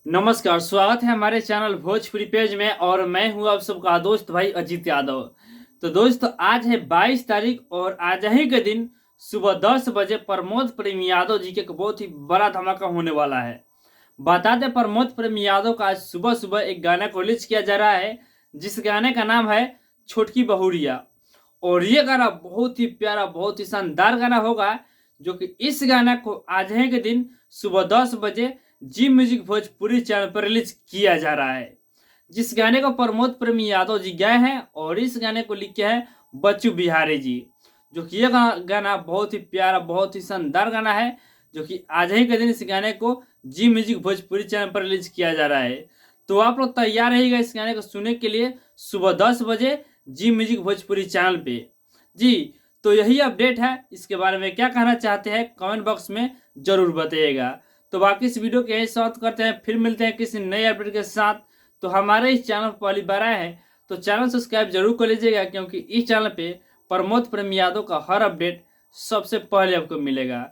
नमस्कार, स्वागत है हमारे चैनल भोजपुरी पेज में और मैं हूं आप सबका दोस्त भाई अजीत यादव। तो दोस्तों आज है 22 तारीख और आज ही के दिन सुबह 10 बजे प्रमोद प्रेम यादव जी के एक बहुत ही बड़ा धमाका होने वाला है। बता दें प्रमोद प्रेम यादव का आज सुबह सुबह एक गाना को रिलीज किया जा रहा है जिस गाने का नाम है छोटकी बहुरिया। और ये गाना बहुत ही प्यारा बहुत ही शानदार गाना होगा जो कि इस गाना को आज ही के दिन सुबह 10 बजे जी म्यूजिक भोजपुरी चैनल पर रिलीज किया जा रहा है। जिस गाने को प्रमोद प्रेमी यादव जी गाए हैं और इस गाने को लिखे हैं बच्चू बिहारी जी। जो कि ये गाना बहुत ही प्यारा बहुत ही शानदार गाना है जो कि आज ही के दिन इस गाने को जी म्यूजिक भोजपुरी चैनल पर रिलीज किया जा रहा है। तो आप लोग तैयार रहिएगा इस गाने को सुनने के लिए सुबह 10 बजे जी म्यूजिक भोजपुरी चैनल पे। जी तो यही अपडेट है, इसके बारे में क्या कहना चाहते हैं कमेंट बॉक्स में जरूर बताइएगा। तो बाकी इस वीडियो के यही समाप्त करते हैं, फिर मिलते हैं किसी नए अपडेट के साथ। तो हमारे इस चैनल पर पहली बार आए हैं तो चैनल सब्सक्राइब जरूर कर लीजिएगा क्योंकि इस चैनल पे प्रमोद प्रेम यादव का हर अपडेट सबसे पहले आपको मिलेगा।